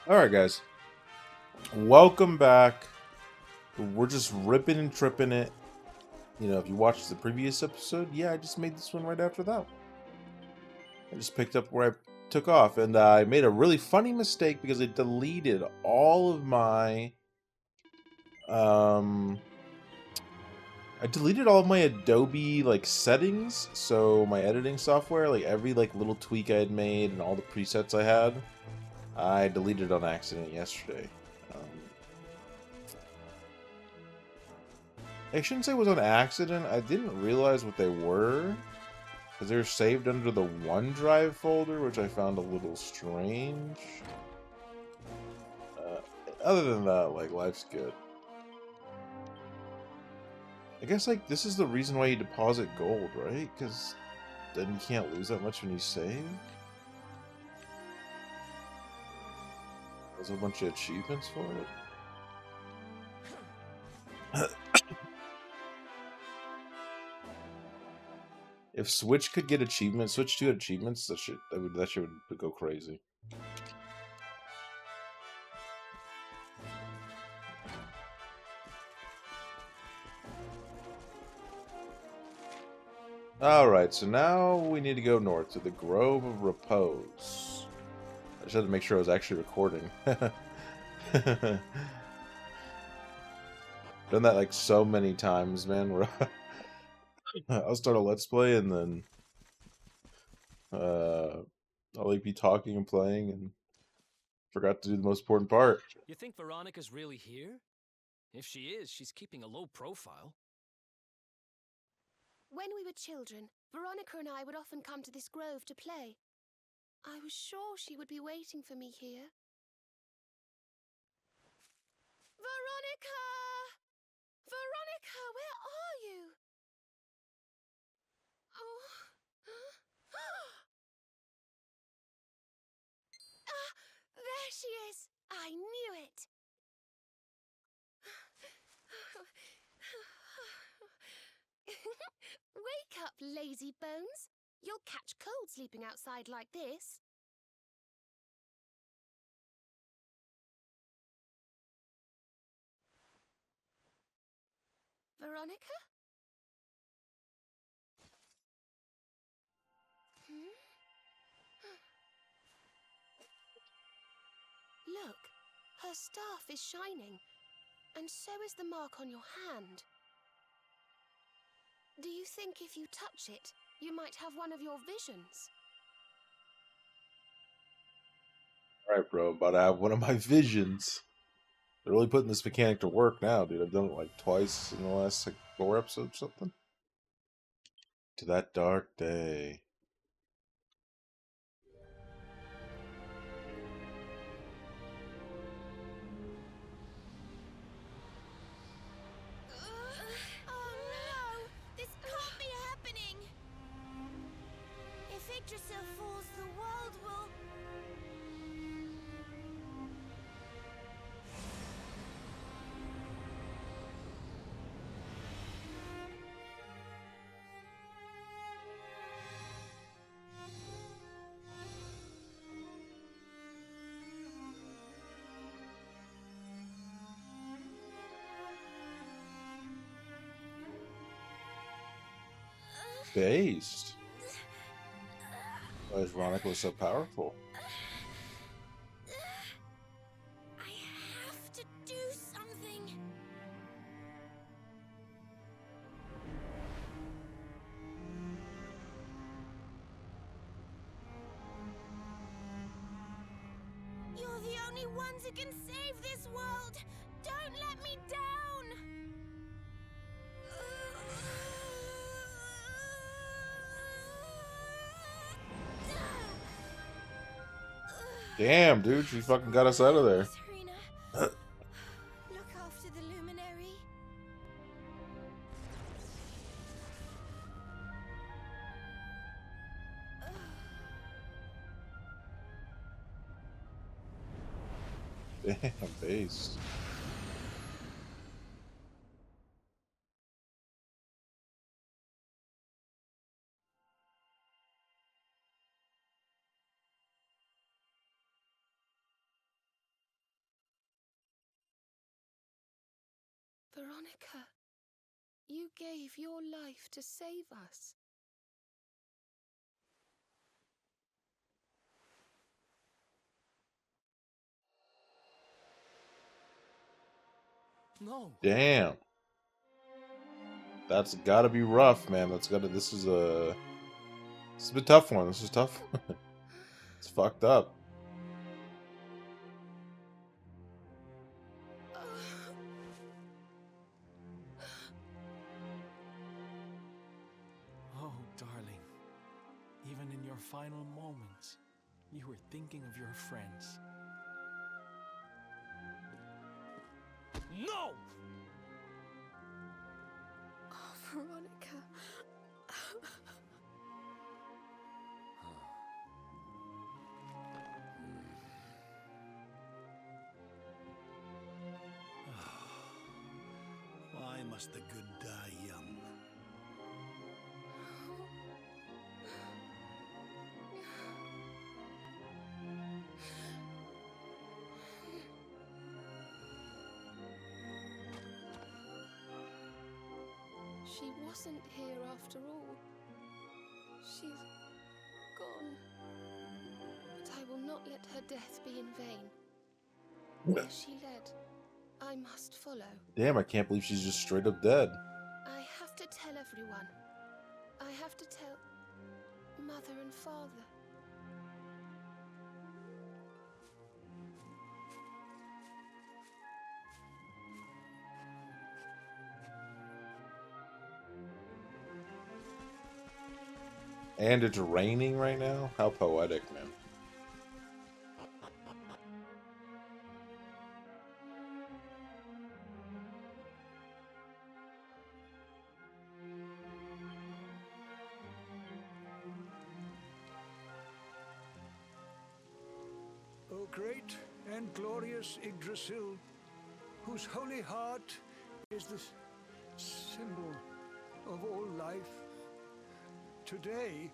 Alright, guys. Welcome back. We're just ripping and tripping it. You know, if you watched the previous episode, yeah, I just made this one right after that. I just picked up where I took off, and I made a really funny mistake because I deleted all of my, um... I deleted all of my Adobe, like, settings, so my editing software, like, every, like, little tweak I had made and all the presets I had, I deleted on accident yesterday. Um, I shouldn't say it was on accident. I didn't realize what they were, because they were saved under the OneDrive folder, which I found a little strange. Uh, Other than that, like, life's good. I guess, like, this is the reason why you deposit gold, right? Because then you can't lose that much when you save. There's a bunch of achievements for it. If Switch could get achievements, Switch 2 achievements, that shit would go crazy. Alright, so now we need to go north to the Grove of Repose. I just had to make sure I was actually recording. Done that like so many times, man, where I'll start a Let's Play and then uh, I'll like be talking and playing and forgot to do the most important part. You think Veronica's really here? If she is, she's keeping a low profile. When we were children, Veronica and I would often come to this grove to play. I was sure she would be waiting for me here. Veronica! Veronica, where are you? Oh. Ah, there she is! I knew it! Wake up, lazy bones! You'll catch cold sleeping outside like this. Veronica? Hmm? Look, her staff is shining, and so is the mark on your hand. Do you think if you touch it, you might have one of your visions? Alright, bro, about to have one of my visions. They're really putting this mechanic to work now, dude. I've done it like twice in the last like 4 episodes or something. To that dark day. Oh no! This can't be happening! If Yggdrasil falls, the world will... Based. Why is Veronica so powerful? I have to do something! You're the only ones who can save this world! Don't let me down! Damn, dude, she fucking got us out of there. Serena, look after the luminary. Damn, based. Veronica, you gave your life to save us. No. Damn. That's gotta be rough, man. This is a tough one. This is tough. It's fucked up. Oh, darling. Even in your final moments, you were thinking of your friends. No! Oh, Veronica. Why must the good die young? She wasn't here after all. She's gone. But I will not let her death be in vain. Where she led, I must follow. Damn, I can't believe she's just straight up dead. I have to tell everyone. I have to tell Mother and Father. And it's raining right now? How poetic, man. O great and glorious Yggdrasil, whose holy heart is the symbol of all life, today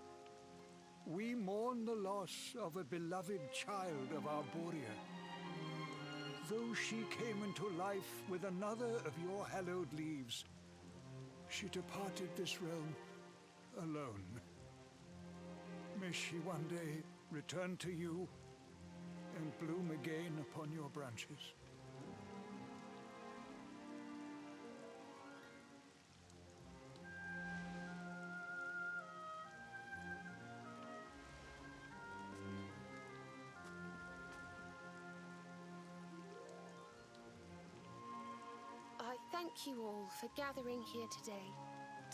we mourn the loss of a beloved child of our Borea. Though she came into life with another of your hallowed leaves, she departed this realm alone. May she one day return to you and bloom again upon your branches. I thank you all for gathering here today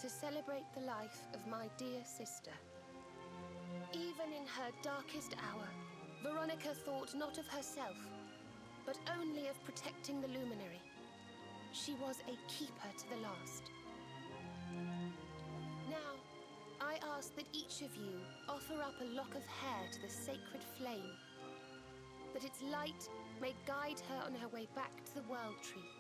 to celebrate the life of my dear sister. Even in her darkest hour, Veronica thought not of herself, but only of protecting the luminary. She was a keeper to the last. Now, I ask that each of you offer up a lock of hair to the sacred flame, that its light may guide her on her way back to the World Tree.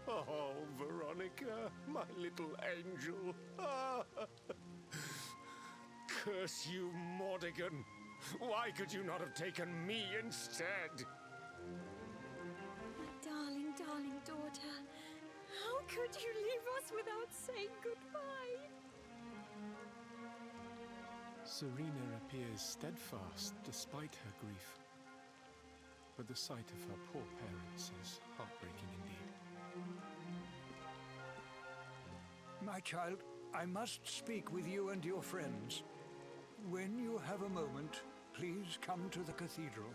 Oh, Veronica, my little angel. Ah. Curse you, Mordigan. Why could you not have taken me instead? My darling, darling daughter. How could you leave us without saying goodbye? Serena appears steadfast despite her grief. But the sight of her poor parents is heartbreaking indeed. My child, I must speak with you and your friends. When you have a moment, please come to the cathedral.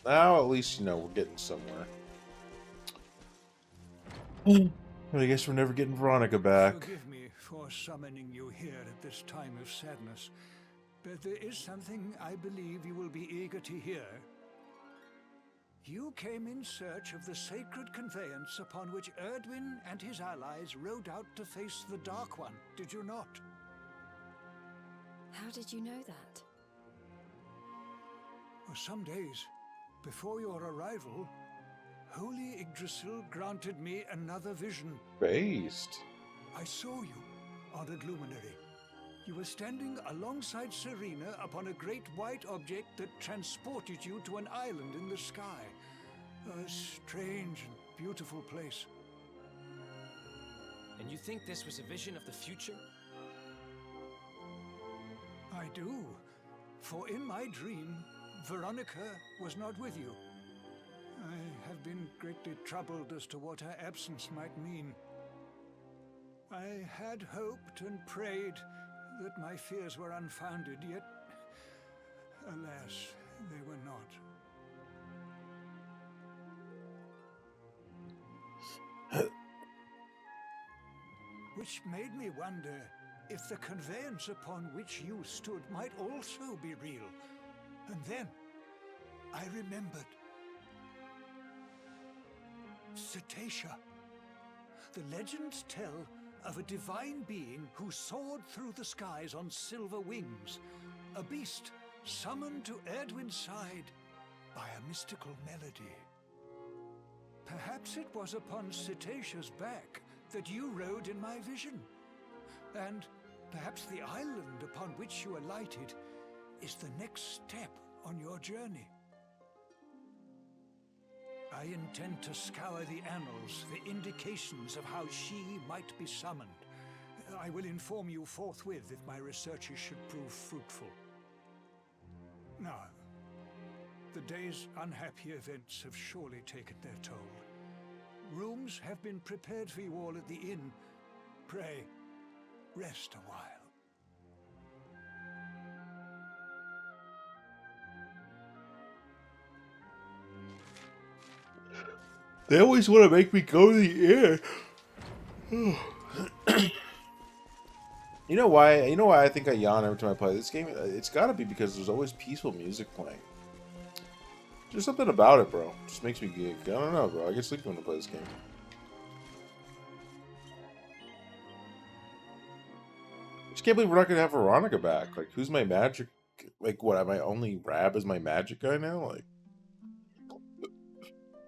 Now, at least, we're getting somewhere. But I guess we're never getting Veronica back. Forgive me for summoning you here at this time of sadness, but there is something I believe you will be eager to hear. You came in search of the sacred conveyance upon which Erdwin and his allies rode out to face the Dark One, did you not? How did you know that? For some days before your arrival, Holy Yggdrasil granted me another vision. Based. I saw you, honored luminary. You were standing alongside Serena upon a great white object that transported you to an island in the sky. A strange and beautiful place. And you think this was a vision of the future? I do, for in my dream, Veronica was not with you. I have been greatly troubled as to what her absence might mean. I had hoped and prayed that my fears were unfounded, yet, alas, they were not. Which made me wonder if the conveyance upon which you stood might also be real. And then I remembered. Cetacea. The legends tell of a divine being who soared through the skies on silver wings, a beast summoned to Erdwin's side by a mystical melody. Perhaps it was upon Cetacea's back that you rode in my vision, and perhaps the island upon which you alighted is the next step on your journey. I intend to scour the annals for indications of how she might be summoned. I will inform you forthwith if my researches should prove fruitful. Now, the day's unhappy events have surely taken their toll. Rooms have been prepared for you all at the inn. Pray, rest a while. They always want to make me go to the inn. You know why? You know why I think I yawn every time I play this game? It's got to be because there's always peaceful music playing. There's something about it, bro. Just makes me gig. I don't know, bro. I get sleepy when I play this game. I just can't believe we're not gonna have Veronica back. Like, who's my magic? Like, what? Am I only Rab as my magic guy now? Like,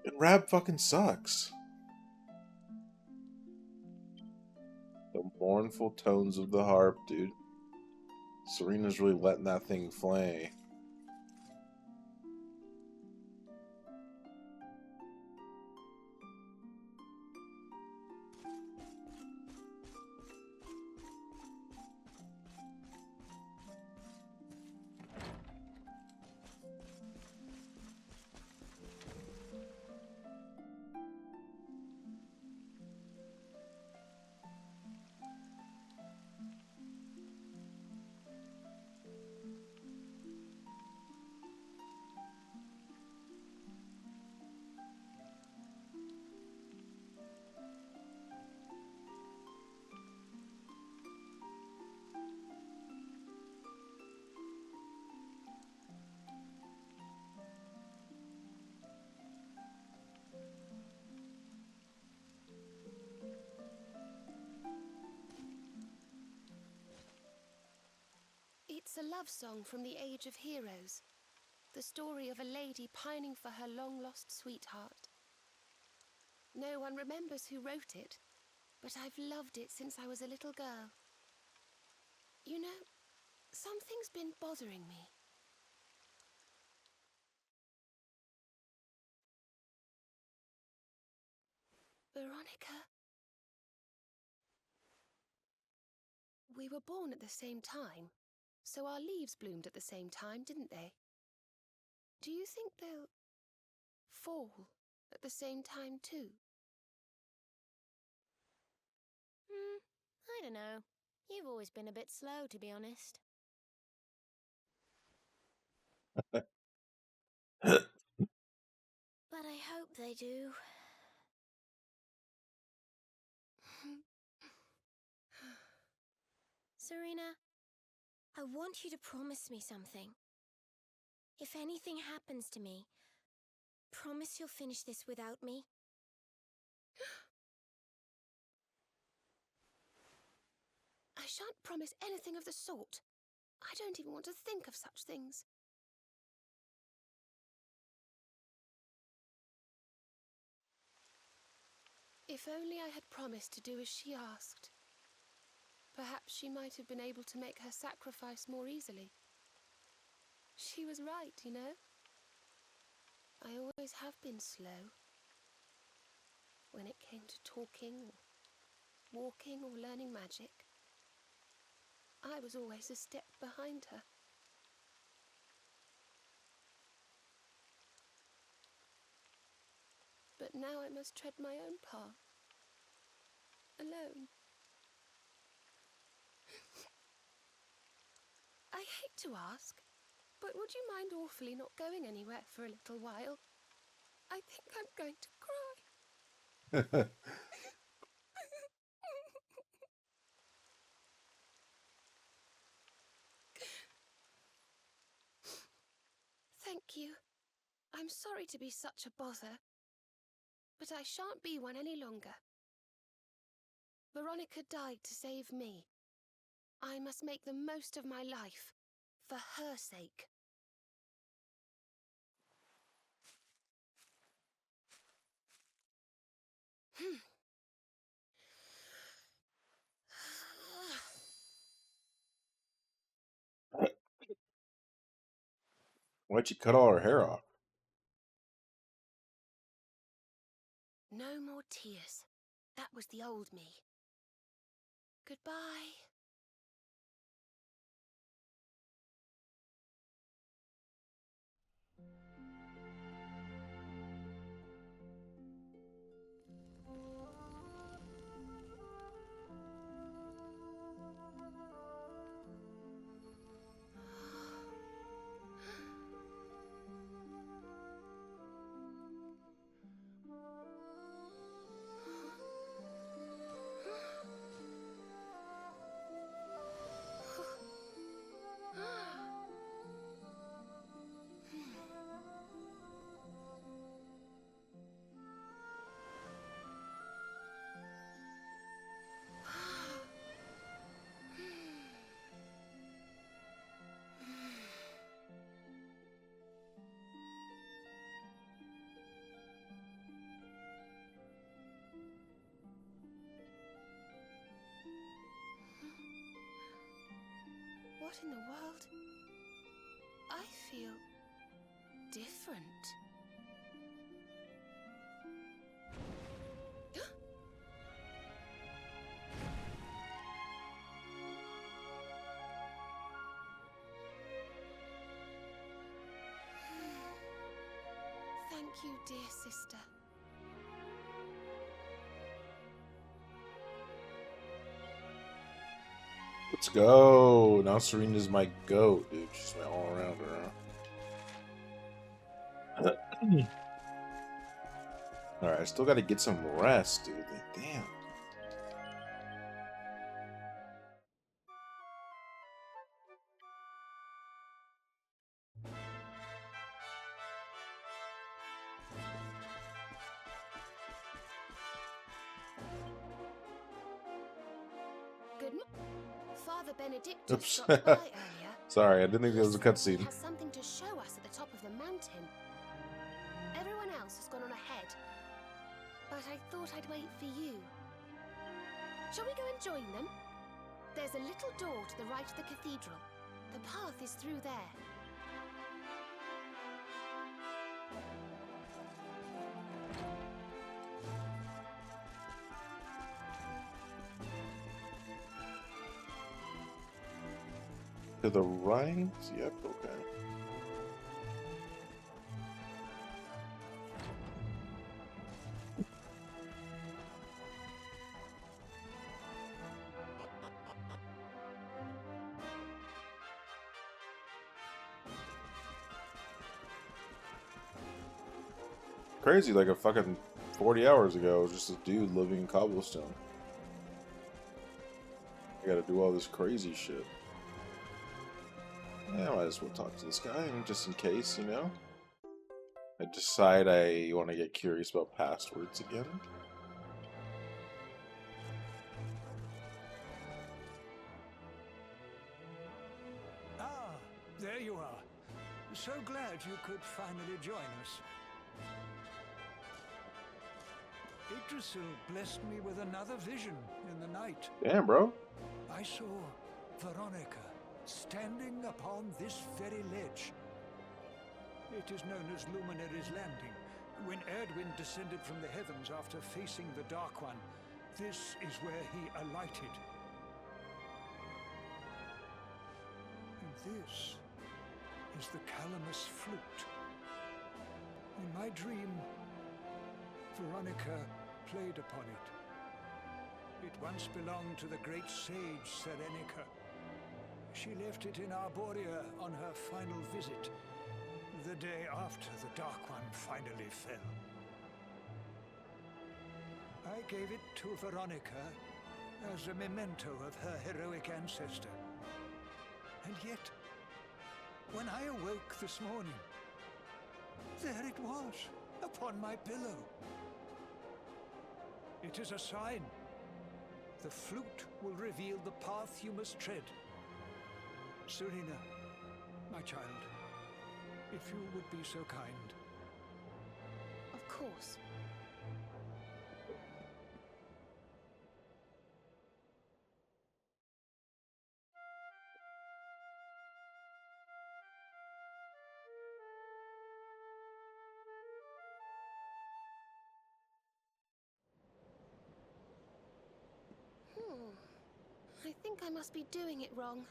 and Rab fucking sucks. The mournful tones of the harp, dude. Serena's really letting that thing flay. It's a love song from the Age of Heroes. The story of a lady pining for her long-lost sweetheart. No one remembers who wrote it, but I've loved it since I was a little girl. You know, something's been bothering me. Veronica? We were born at the same time, so our leaves bloomed at the same time, didn't they? Do you think they'll fall at the same time too? I don't know. You've always been a bit slow, to be honest. But I hope they do. Serena, I want you to promise me something. If anything happens to me, promise you'll finish this without me? I shan't promise anything of the sort. I don't even want to think of such things. If only I had promised to do as she asked. Perhaps she might have been able to make her sacrifice more easily. She was right, you know. I always have been slow. When it came to talking, or walking, or learning magic, I was always a step behind her. But now I must tread my own path. Alone. I hate to ask, but would you mind awfully not going anywhere for a little while? I think I'm going to cry. Thank you. I'm sorry to be such a bother, but I shan't be one any longer. Veronica died to save me. I must make the most of my life, for her sake. Why'd you cut all her hair off? No more tears. That was the old me. Goodbye. What in the world? I feel different. Thank you, dear sister. Let's go. Now Serena's my goat, dude. She's my all arounder, huh? Alright, I still gotta get some rest, dude. Like, damn. Good Father Benedictus Oops. stopped by earlier. Sorry, I didn't think He that was a said he cutscene. has something to show us at the top of the mountain. Everyone else has gone on ahead, but I thought I'd wait for you. Shall we go and join them? There's a little door to the right of the cathedral. The path is through there. To the right? Yep, okay. Crazy, like a fucking 40 hours ago, it was just a dude living in cobblestone. I gotta do all this crazy shit. Yeah, I might as well talk to this guy, just in case, you know? I decide I want to get curious about passwords again. Ah, there you are. So glad you could finally join us. Yggdrasil blessed me with another vision in the night. Damn, bro. I saw Veronica standing upon this very ledge. It is known as Luminary's Landing. When Erdwin descended from the heavens after facing the Dark One, this is where he alighted. And this is the Calamus flute. In my dream, Veronica played upon it. It once belonged to the great sage Serenica. She left it in Arborea on her final visit, the day after the Dark One finally fell. I gave it to Veronica as a memento of her heroic ancestor. And yet, when I awoke this morning, there it was, upon my pillow. It is a sign. The flute will reveal the path you must tread. Serena, my child, if you would be so kind. Of course. I think I must be doing it wrong.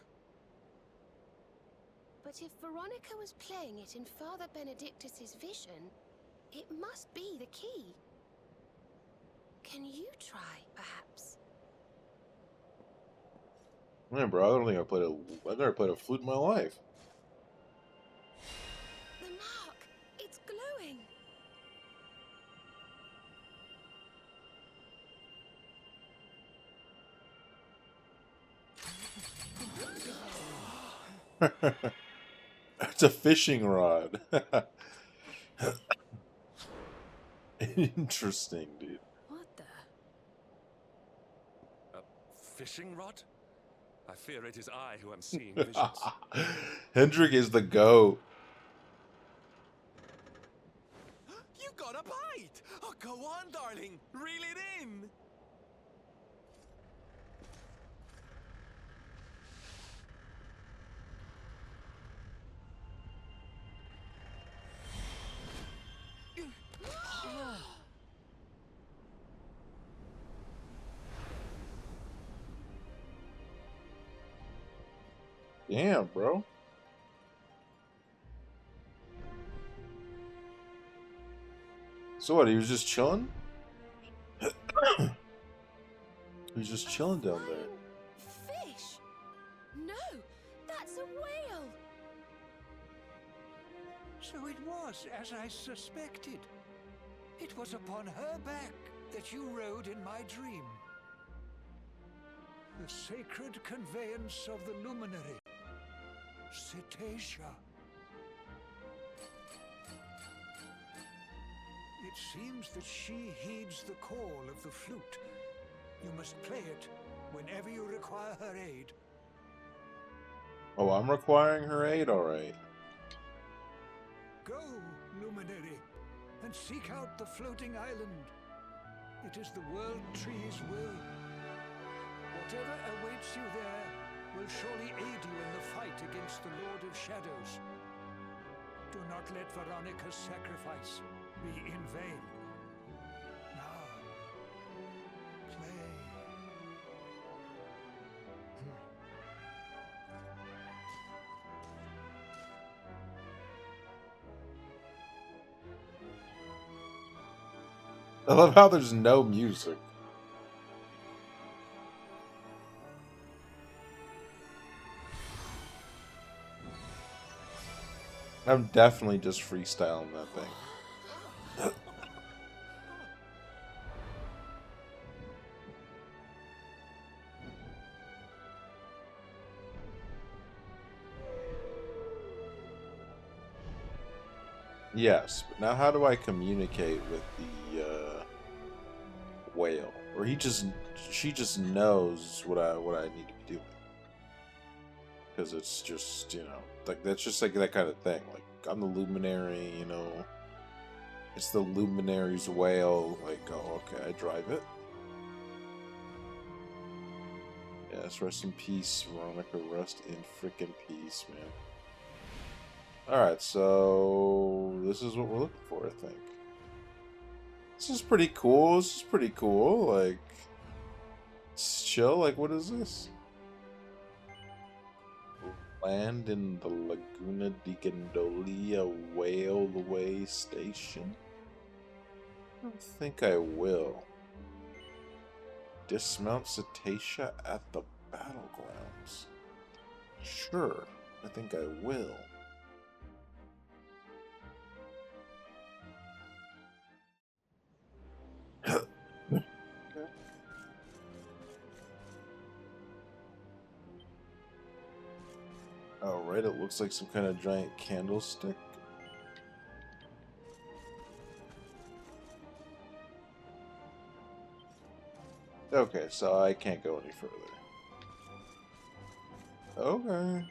But if Veronica was playing it in Father Benedictus's vision, it must be the key. Can you try, perhaps? Man, bro, I don't think I've never played a flute in my life. The mark! It's glowing! It's a fishing rod. Interesting, dude. What the? A fishing rod? I fear it is I who am seeing visions. Hendrik is the goat. You got a bite! Oh, go on, darling. Reel it in. Damn, bro. So what, he was just chilling? He was just chilling down there. Fish! No, that's a whale! So it was as I suspected. It was upon her back that you rode in my dream. The sacred conveyance of the luminary, Cetacea. It seems that she heeds the call of the flute. You must play it whenever you require her aid. Oh, I'm requiring her aid? Alright. Go, luminary, and seek out the floating island. It is the World Tree's will. Whatever awaits you there will surely aid you in the fight against the Lord of Shadows. Do not let Veronica's sacrifice be in vain. Now, play. I love how there's no music. I'm definitely just freestyling that thing. Yes, but now how do I communicate with the whale? Or she just knows what I need to be doing. Because it's just, like that's just like that kind of thing. Like I'm the luminary, it's the luminary's whale. Like, oh, okay, I drive it. Yes, rest in peace, Veronica. Rest in frickin' peace, man. Alright, so this is what we're looking for, I think. This is pretty cool. This is pretty cool. Like, it's chill. Like, what is this? Land in the Laguna de Gandolia Whaleway Station? I don't think I will. Dismount Cetacea at the battlegrounds. Sure, I think I will. Alright, it looks like some kind of giant candlestick. Okay, so I can't go any further. Okay.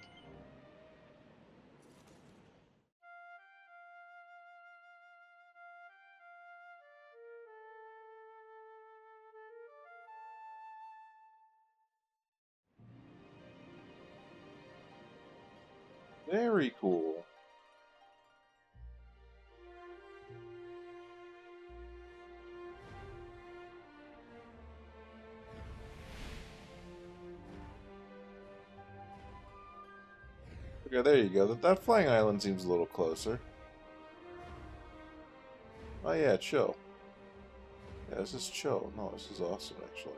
Very cool. Okay, there you go. That flying island seems a little closer. Oh yeah, chill. Yeah, this is chill. No, this is awesome, actually.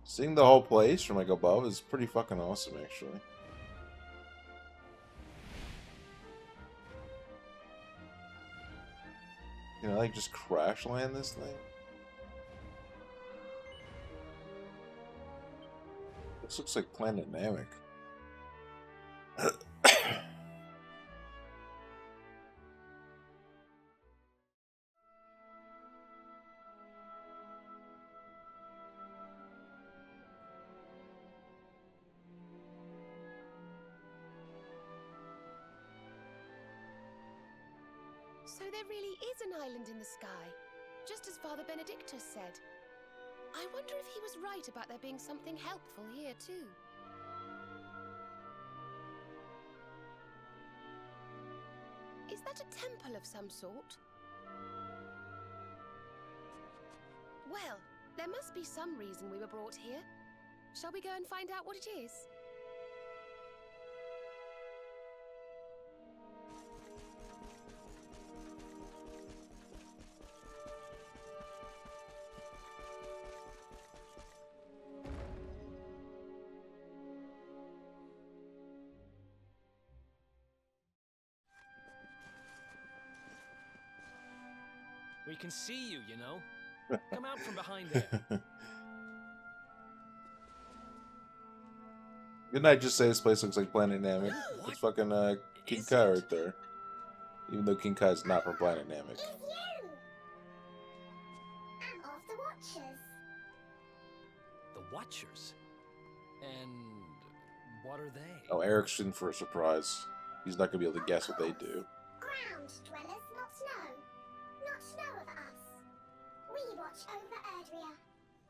Seeing the whole place from like above is pretty fucking awesome, actually. Can I like just crash land this thing? This looks like Planet Namek. So there really is an island in the sky, just as Father Benedictus said. I wonder if he was right about there being something helpful here too. Is that a temple of some sort? Well, there must be some reason we were brought here. Shall we go and find out what it is? We can see you, you know. Come out from behind there. Didn't I just say this place looks like Planet Namek? What It's fucking King is Kai it? right there. Even though King Kai's not from Planet Namek. It's you! I'm of the Watchers. The Watchers? And what are they? Oh, Eric's in for a surprise. He's not gonna be able to guess what they do. Ground dwellers not know. Not know of us. We watch over Erdrea.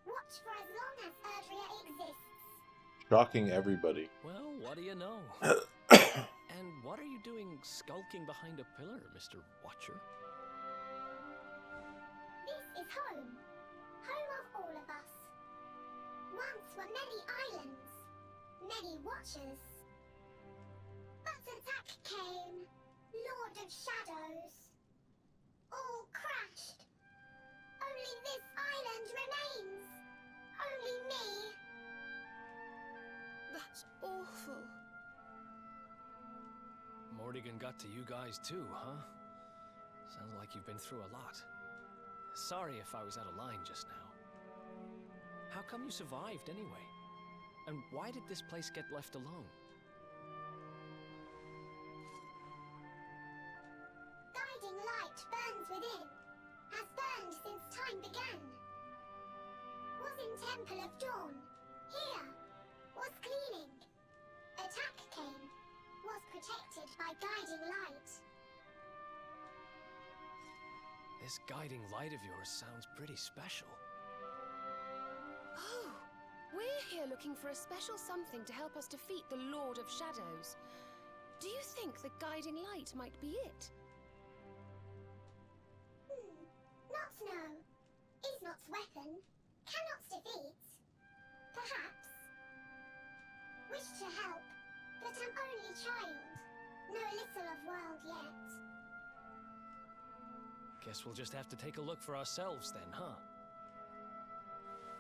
Watch for as long as Erdrea exists. Shocking everybody. Well, what do you know? And what are you doing skulking behind a pillar, Mr. Watcher? This is home. Home of all of us. Once were many islands. Many Watchers. But attack came. Lord of Shadows. All crashed. Only this island remains. Only me. That's awful. Morrigan got to you guys too, huh? Sounds like you've been through a lot. Sorry if I was out of line just now. How come you survived anyway? And why did this place get left alone? burned since time began. Was in Temple of Dawn. Here. Was cleaning. Attack came. Was protected by guiding light. This guiding light of yours sounds pretty special. Oh, we're here looking for a special something to help us defeat the Lord of Shadows. Do you think the guiding light might be it? Not no. Is not's weapon. Cannot defeat. Perhaps. Wish to help, but am only child. Know little of world yet. Guess we'll just have to take a look for ourselves then, huh?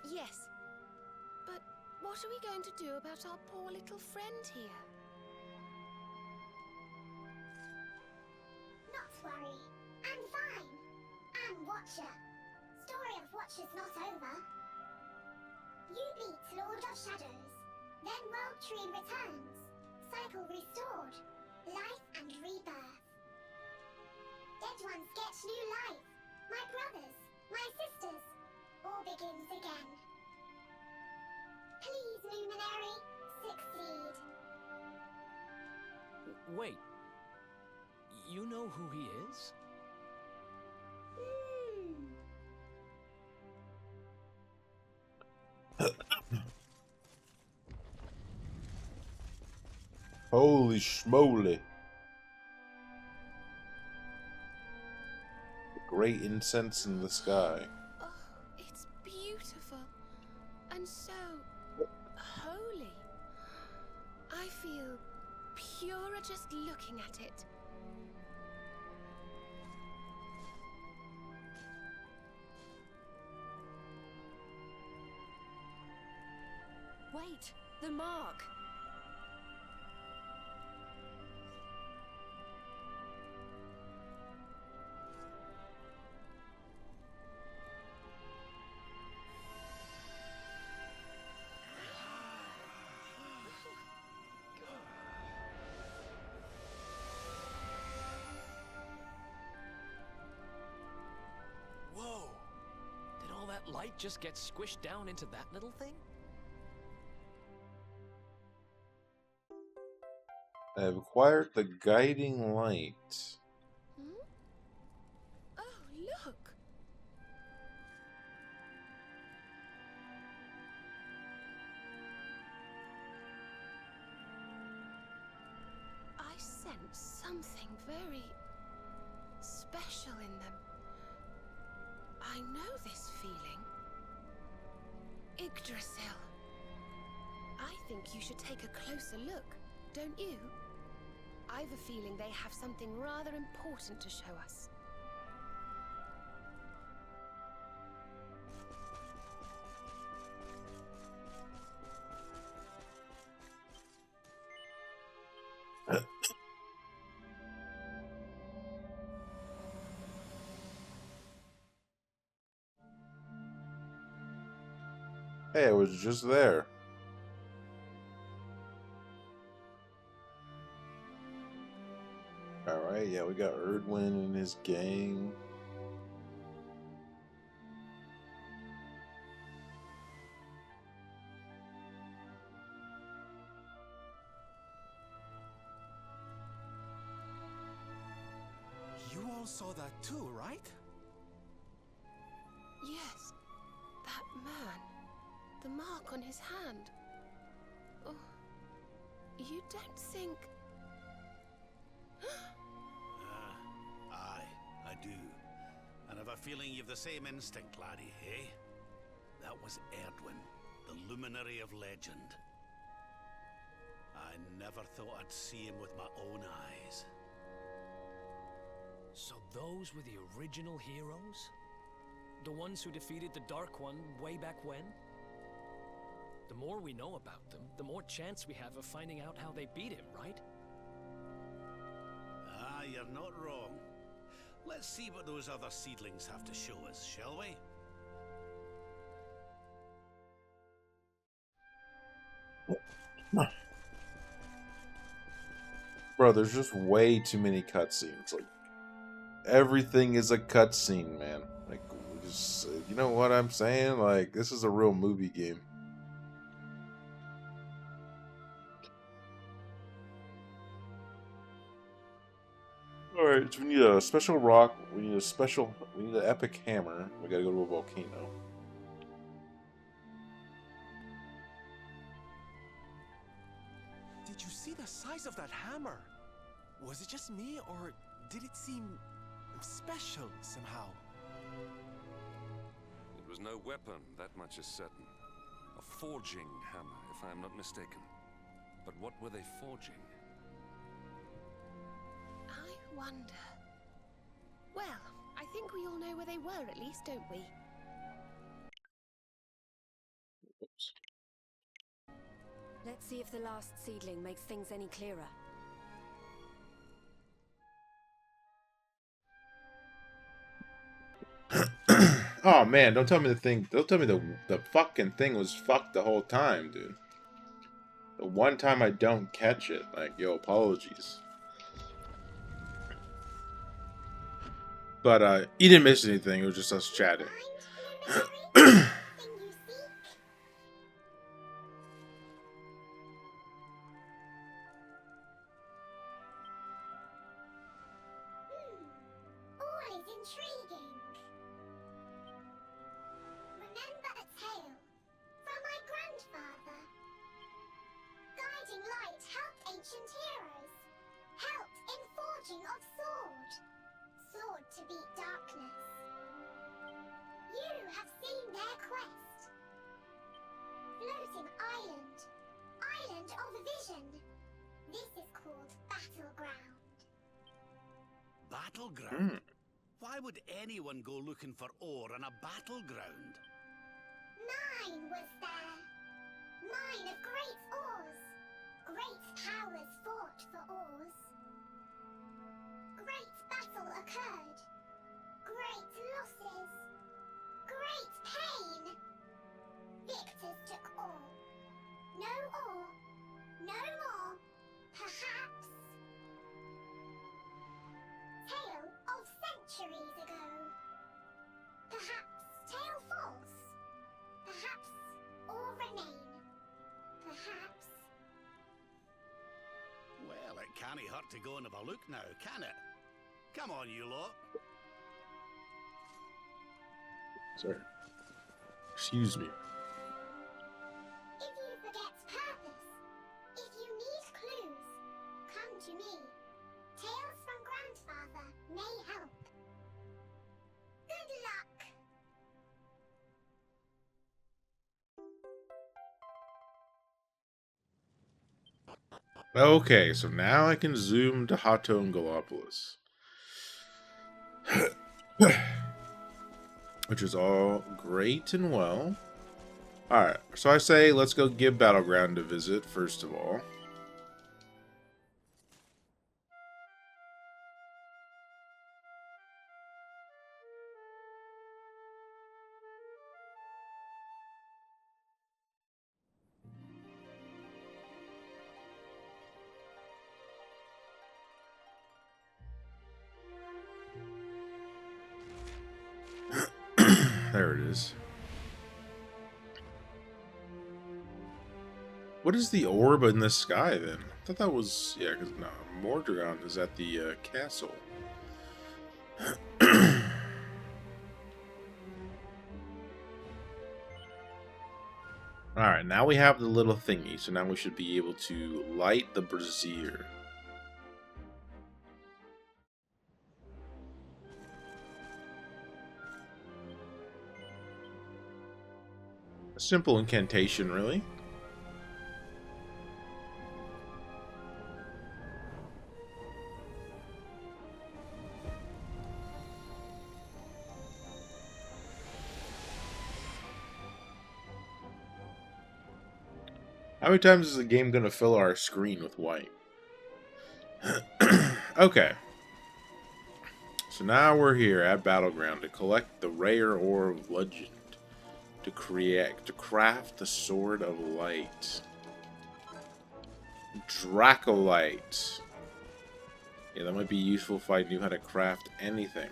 Yes. But what are we going to do about our poor little friend here? Not worry. I'm fine. I'm Watcher. Story of Watcher's not over. You beat Lord of Shadows. Then World Tree returns. Cycle restored. Life and rebirth. Dead ones get new life. My brothers, my sisters. All begins again. Please, Luminary, succeed. Wait. You know who he is? Holy schmoly. The great incense in the sky. Oh, it's beautiful. And so holy. I feel purer just looking at it. Wait, the mark. Whoa! Did all that light just get squished down into that little thing? I have acquired the guiding light. Hmm? Oh, look! I sense something very special in them. I know this feeling. Yggdrasil. I think you should take a closer look, don't you? I've a feeling they have something rather important to show us. Hey, I was just there. Alright, yeah, we got Erdwin and his gang. You all saw that too, right? Yes, that man. The mark on his hand. Oh, you don't think... Aye, I do. And I've a feeling you've the same instinct, laddie, eh? That was Erdwin, the luminary of legend. I never thought I'd see him with my own eyes. So those were the original heroes? The ones who defeated the Dark One way back when? The more we know about them, the more chance we have of finding out how they beat him, right? Ah, you're not wrong. Let's see what those other seedlings have to show us, shall we? Bro, there's just way too many cutscenes. Like, everything is a cutscene, man. Like, Just, you know what I'm saying? Like, this is a real movie game. Alright, so we need a special rock, we need an epic hammer. We gotta go to a volcano. Did you see the size of that hammer? Was it just me, or did it seem special somehow? It was no weapon, that much is certain. A forging hammer, if I am not mistaken. But what were they forging? I wonder. Well, I think we all know where they were at least, don't we? Let's see if the last seedling makes things any clearer. Oh man, don't tell me the fucking thing was fucked the whole time, dude. The one time I don't catch it, like, yo, apologies. But you didn't miss anything, it was just us chatting. Always intriguing. Remember a tale from my grandfather. Guiding light helped ancient heroes. Helped in forging of sword. Sword to beat darkness. You have seen their quest. Floating island. Island of vision. This is called Battleground. Battleground? Why would anyone go looking for ore on a battleground? Mine was there. Mine of great ores. Great powers fought for ores. Great battle occurred. Great losses. Great pain. Victors took all. No ore. No more. Perhaps. Tale of centuries ago. Perhaps tale false. Perhaps all remain. Perhaps. Well, it can't hurt to go and have a look now, can it? Come on, you lot. Sorry. Excuse me. If you forget purpose, if you need clues, come to me. Tales from Grandfather may help. Good luck. Okay, so now I can zoom to Hato and Gallopolis. Which is all great and well. Alright, so I say let's go give Battleground a visit, first of all. There it is. What is the orb in the sky then? I thought that was, yeah, because no, Mordregon is at the castle. Alright, now we have the little thingy, so now we should be able to light the brazier. A simple incantation, really. How many times is the game going to fill our screen with white? Okay. So now we're here at Battleground to collect the rare ore of legend. To craft the Sword of Light. Dracolite. Yeah, that might be useful if I knew how to craft anything.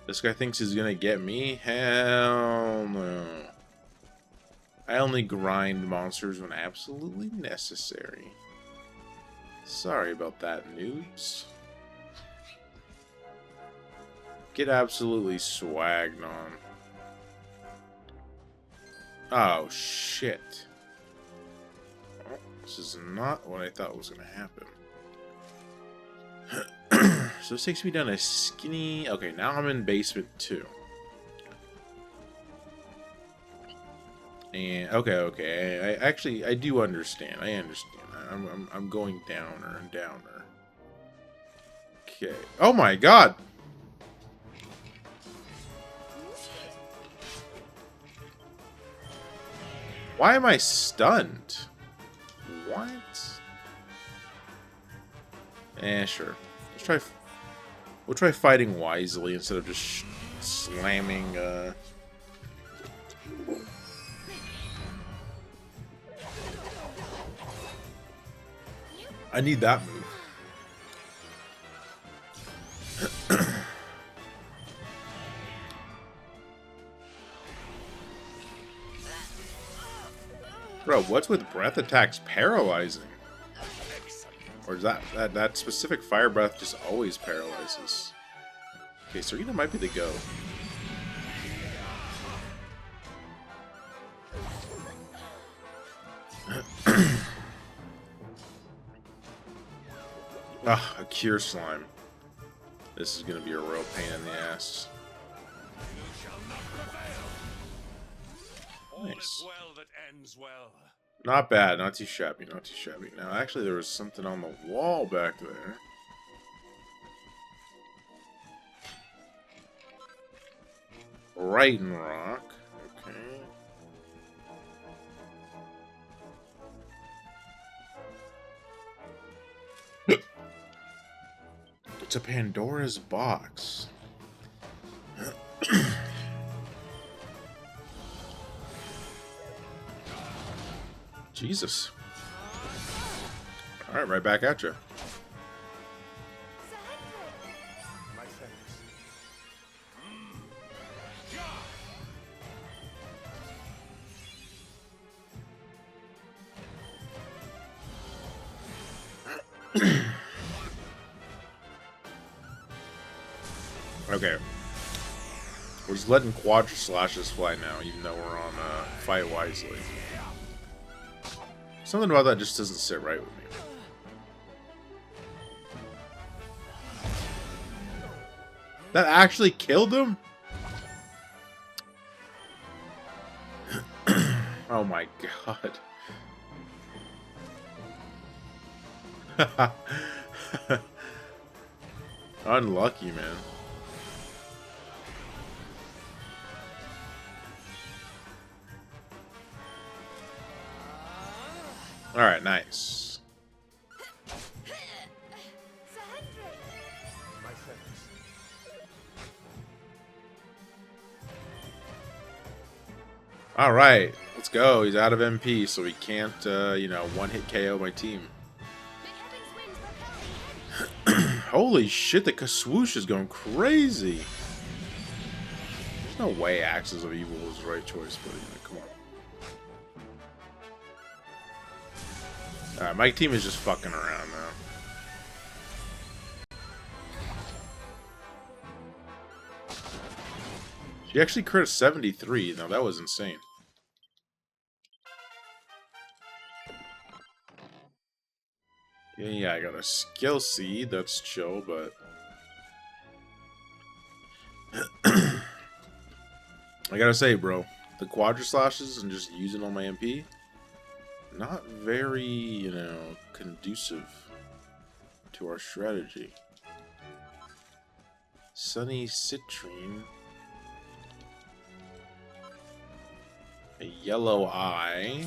This guy thinks he's gonna get me? Hell no. I only grind monsters when absolutely necessary. Sorry about that, noobs. Get absolutely swagged on. Oh, shit. Oh, this is not what I thought was going to happen. So this takes me down a skinny... Okay, now I'm in basement 2. And okay. I do understand. I understand. I'm going downer and downer. Okay. Oh my god! Why am I stunned? What? Sure. We'll try fighting wisely instead of just slamming, I need that move. Bro, what's with breath attacks paralyzing? Or is that specific fire breath just always paralyzes? Okay, Serena might be the go. Ah, a cure slime. This is gonna be a real pain in the ass. Nice. Well that ends well. Not bad, not too shabby, not too shabby. Now, actually, there was something on the wall back there. Right and rock. Okay. It's a Pandora's box. Jesus. Alright, right back at you. Okay. We're just letting quadra slashes fly now, even though we're on Fight Wisely. Something about that just doesn't sit right with me. That actually killed him? Oh my god. Unlucky, man. Alright, nice. Alright, let's go. He's out of MP, so he can't, you know, one-hit KO my team. Holy shit, the Kaswoosh is going crazy. There's no way Axes of Evil was the right choice, but, you know, come on. Alright, my team is just fucking around now. She actually crit a 73. Now, that was insane. Yeah, I got a skill seed. That's chill, but... I gotta say, bro, the quadra slashes and just using all my MP... not very, you know, conducive to our strategy. Sunny Citrine. A yellow eye.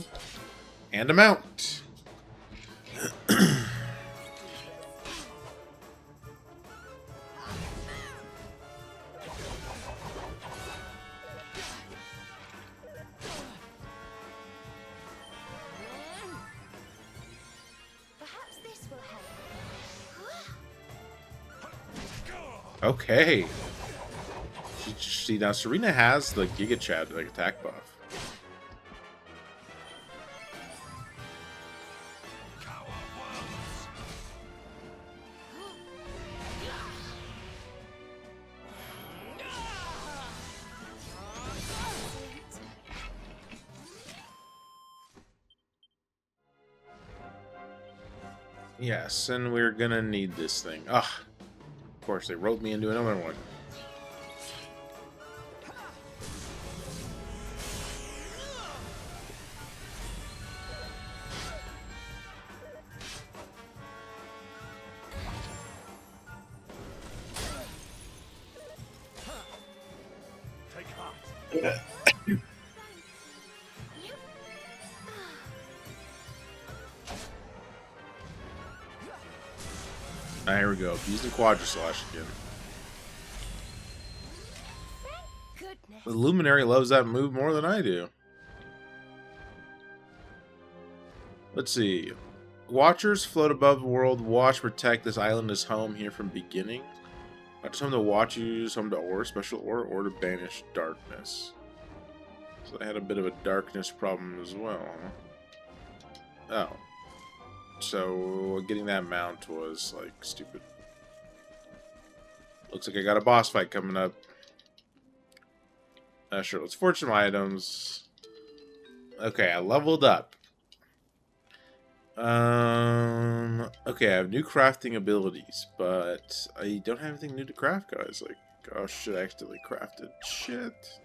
And a mount. Okay. see, now Serena has the Giga Chad, like, attack buff. Yes, and we're gonna need this thing. Ah, of course, they roped me into another one. Here we go. Using Quadra Slash again. Goodness. The Luminary loves that move more than I do. Let's see. Watchers float above the world. Watch protect. This island is home here from beginning. Not just home to watch, use home to ore, special ore, or to banish darkness. So I had a bit of a darkness problem as well. Huh? Oh. So getting that mount was like stupid. Looks like I got a boss fight coming up. Sure, let's fortune my items. Okay, I leveled up. Okay, I have new crafting abilities, but I don't have anything new to craft, guys. Like, oh shit, I accidentally crafted. Shit.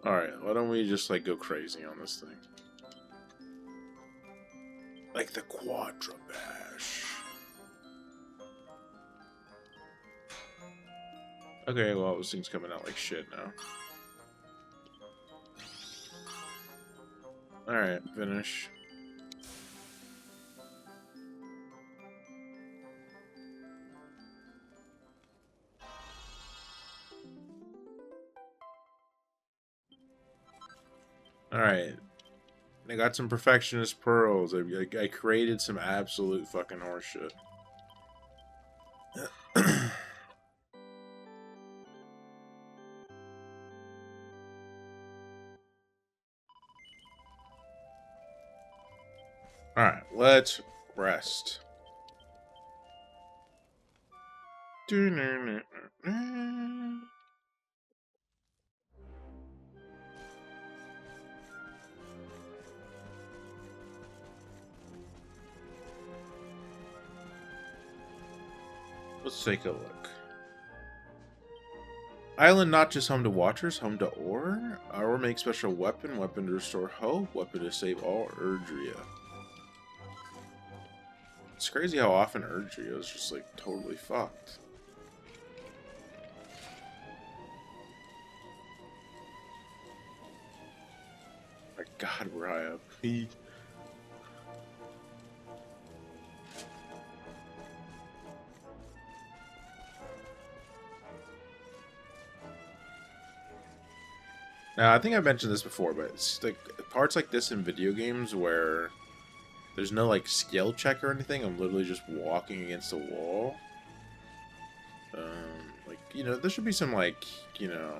Alright, why don't we just, like, go crazy on this thing? Like the Quadra Bash. Okay, well, this thing's coming out like shit now. Alright, finish. Alright. I got some perfectionist pearls. I created some absolute fucking horseshit. Alright, let's rest. Let's take a look. Island not just home to watchers, home to ore. Ore makes special weapon, weapon to restore hope, weapon to save all Erdrea. It's crazy how often Erdrea is just like totally fucked. My god, we're high up. Now, I think I mentioned this before, but it's like parts like this in video games where there's no like skill check or anything. I'm literally just walking against a wall. Like, you know, there should be some like, you know,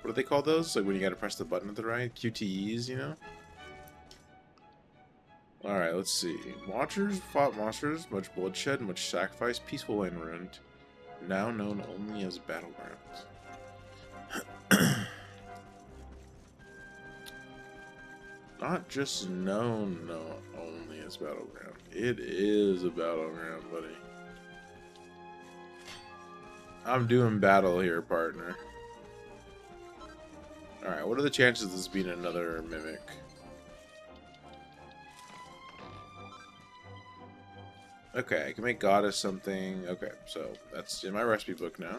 what do they call those? Like when you gotta press the button at the right? QTEs, you know? Alright, let's see. Watchers fought monsters, much bloodshed, much sacrifice, peaceful and ruined. Now known only as battlegrounds. Not just known only as battleground. It is a battleground, buddy. I'm doing battle here, partner. Alright, what are the chances of this being another mimic? Okay, I can make goddess something. Okay, so that's in my recipe book now.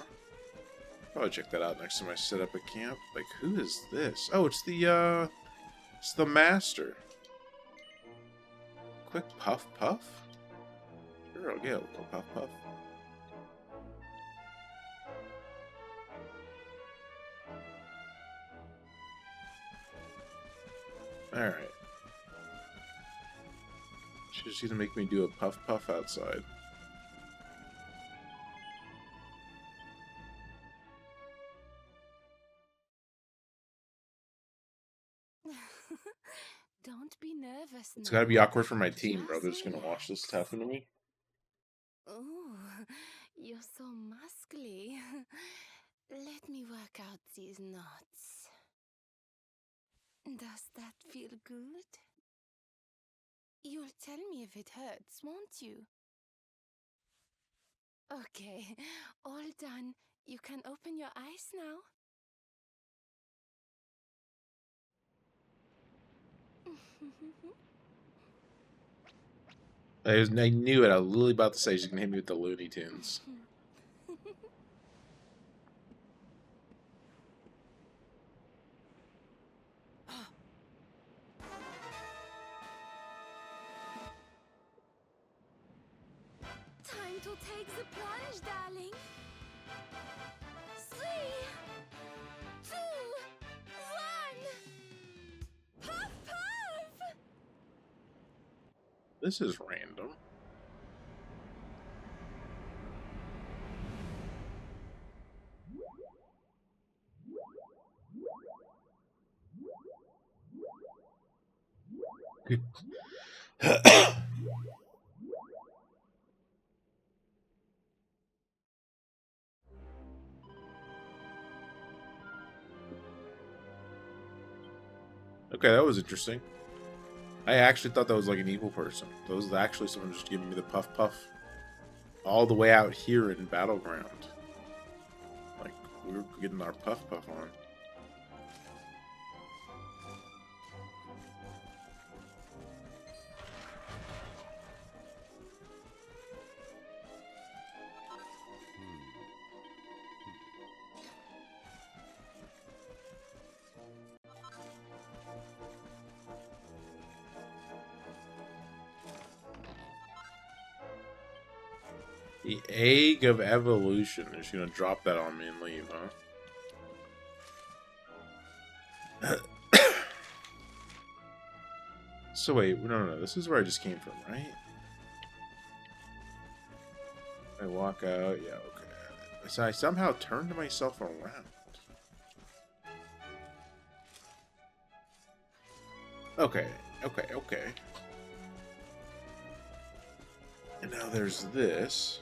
Probably check that out next time I set up a camp. Like, who is this? Oh, it's the master. Quick puff puff? Sure, I'll get a little puff puff. Alright. She's gonna make me do a puff puff outside. Don't be nervous It's now. gotta be awkward for my team, bro. Just They're just gonna watch this happen to me. Oh, you're so muscly. Let me work out these knots. Does that feel good? You'll tell me if it hurts, won't you? Okay, all done. You can open your eyes now. I knew it. I was literally about to say she's gonna hit me with the Looney Tunes. Time to take the plunge, darling. 3, 2, 1. Puff, puff! This is random. Okay, that was interesting. I actually thought that was like an evil person. That was actually someone just giving me the puff puff. All the way out here in Battleground. Like, we were getting our puff puff on. The egg of evolution. Is she gonna drop that on me and leave, huh? So wait, no. This is where I just came from, right? I walk out. Yeah, okay. So I somehow turned myself around. Okay. And now there's this.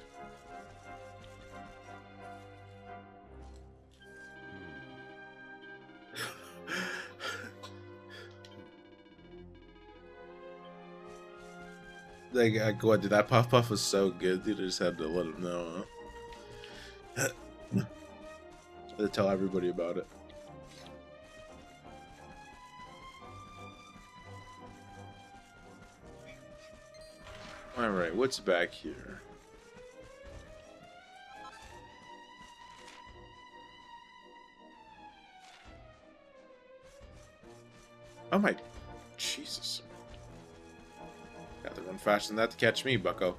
Like, what, dude, that puff puff was so good, dude. I just had to let him know. Huh? Had to tell everybody about it. Alright, what's back here? Oh my... Jesus. Got to run faster than that to catch me, bucko.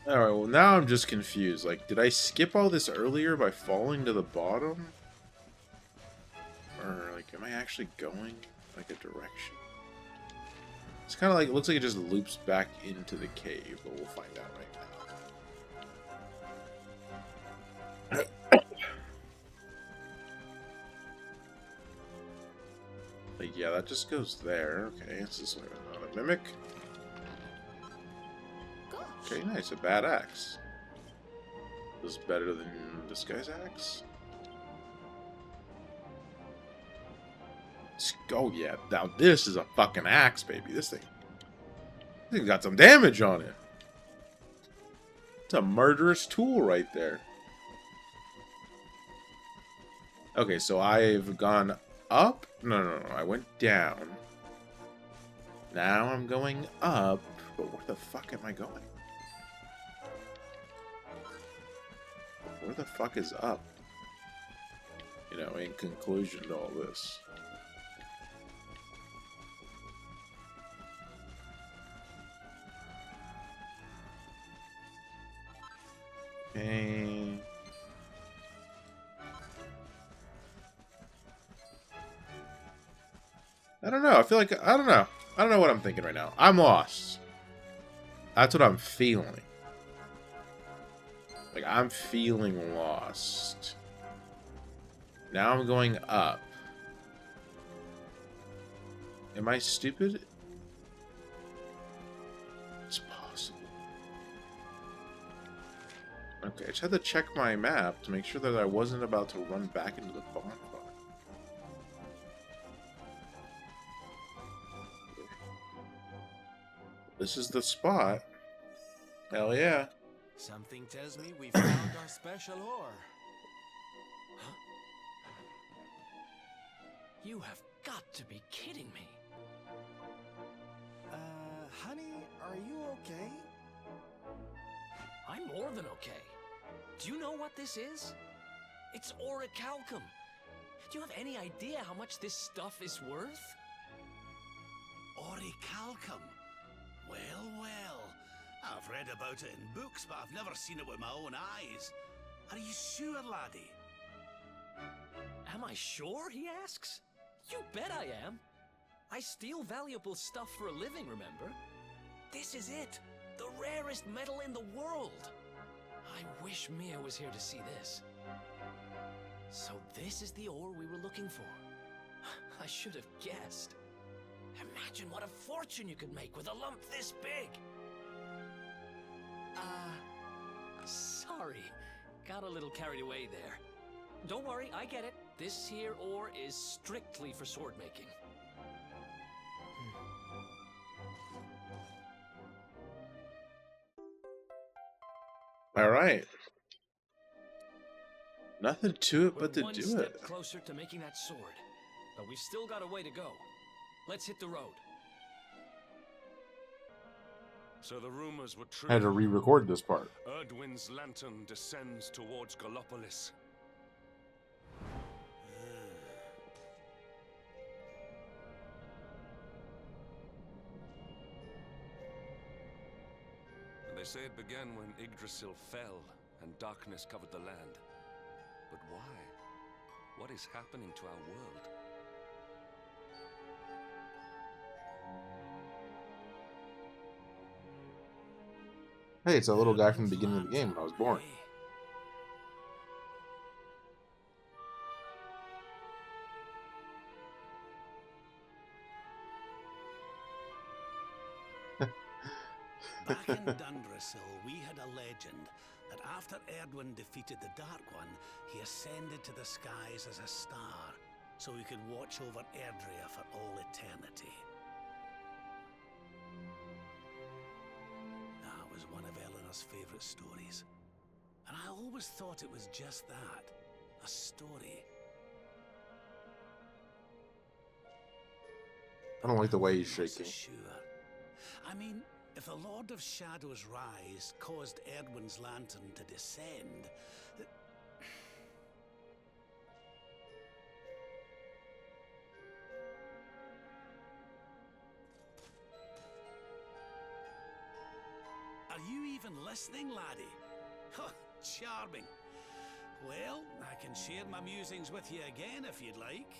Alright, well now I'm just confused. Like, did I skip all this earlier by falling to the bottom? Or, like, am I actually going, like, a direction? It's kind of like, it looks like it just loops back into the cave, but we'll find out right now. Like, yeah, that just goes there. Okay, it's this way. Not a mimic. Okay, nice. A bad axe. This is better than this guy's axe. Oh, yeah. Now, this is a fucking axe, baby. This thing got some damage on it. It's a murderous tool right there. Okay, so I've gone up. No. I went down. Now I'm going up. But where the fuck am I going? Where the fuck is up? You know, in conclusion to all this. Okay. I don't know. I feel like I don't know. I don't know what I'm thinking right now. I'm lost. That's what I'm feeling. Like I'm feeling lost. Now I'm going up. Am I stupid? It's possible. Okay, I just had to check my map to make sure that I wasn't about to run back into the bonfire. This is the spot. Hell yeah. Something tells me we found our special ore. Huh? You have got to be kidding me. Honey, are you okay? I'm more than okay. Do you know what this is? It's orichalcum. Do you have any idea how much this stuff is worth? Orichalcum? Well, well. I've read about it in books, but I've never seen it with my own eyes. Are you sure, laddie? Am I sure, he asks? You bet I am. I steal valuable stuff for a living, remember? This is it. The rarest metal in the world. I wish Mia was here to see this. So this is the ore we were looking for. I should have guessed. Imagine what a fortune you could make with a lump this big. Sorry. Got a little carried away there. Don't worry, I get it. This here ore is strictly for sword making. Alright. Nothing to it but to We're one do step it. closer to making that sword. But we've still got a way to go. Let's hit the road. So the rumors were true. I had to re-record this part. Erdwin's lantern descends towards Gallopolis. They say it began when Yggdrasil fell and darkness covered the land. But why? What is happening to our world? Hey, it's that little guy from the beginning of the game when I was born. Back in Dundrasil, we had a legend that after Erdwin defeated the Dark One, he ascended to the skies as a star, so he could watch over Erdrea for all eternity. That was one of Eleanor's favourite stories. And I always thought it was just that, a story. I don't like the way he's I'm not so shaking. sure. I mean, if the Lord of Shadows' rise caused Erdwin's lantern to descend... Are you even listening, laddie? Oh, charming. Well, I can share my musings with you again if you'd like.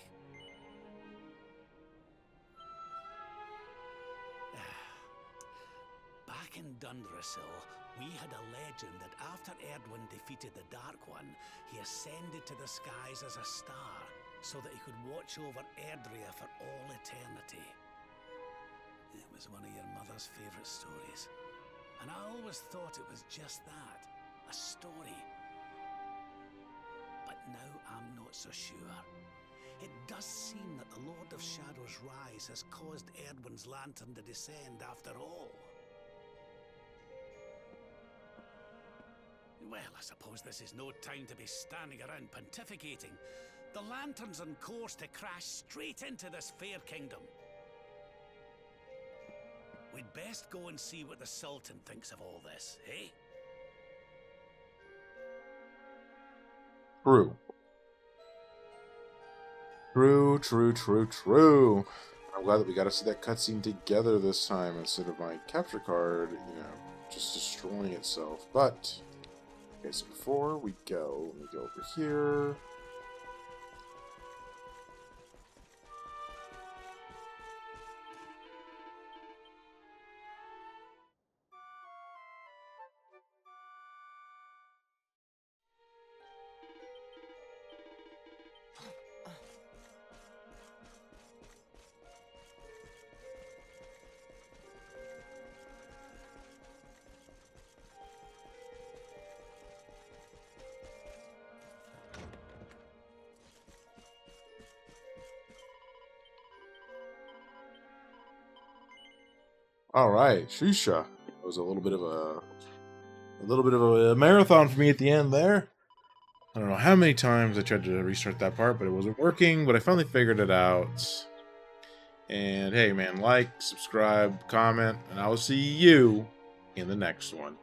Back in Dundrasil, we had a legend that after Erdwin defeated the Dark One, he ascended to the skies as a star, so that he could watch over Erdrea for all eternity. It was one of your mother's favourite stories. And I always thought it was just that, a story. But now I'm not so sure. It does seem that the Lord of Shadows' rise has caused Erdwin's lantern to descend after all. Well, I suppose this is no time to be standing around pontificating. The lantern's on course to crash straight into this fair kingdom. We'd best go and see what the Sultan thinks of all this, eh? True. True. I'm glad that we got to see that cutscene together this time instead of my capture card, just destroying itself. But, okay, so before we go, let me go over here. All right, Shusha. It was a little bit of a marathon for me at the end there. I don't know how many times I tried to restart that part, but it wasn't working. But I finally figured it out. And hey, man, like, subscribe, comment, and I will see you in the next one.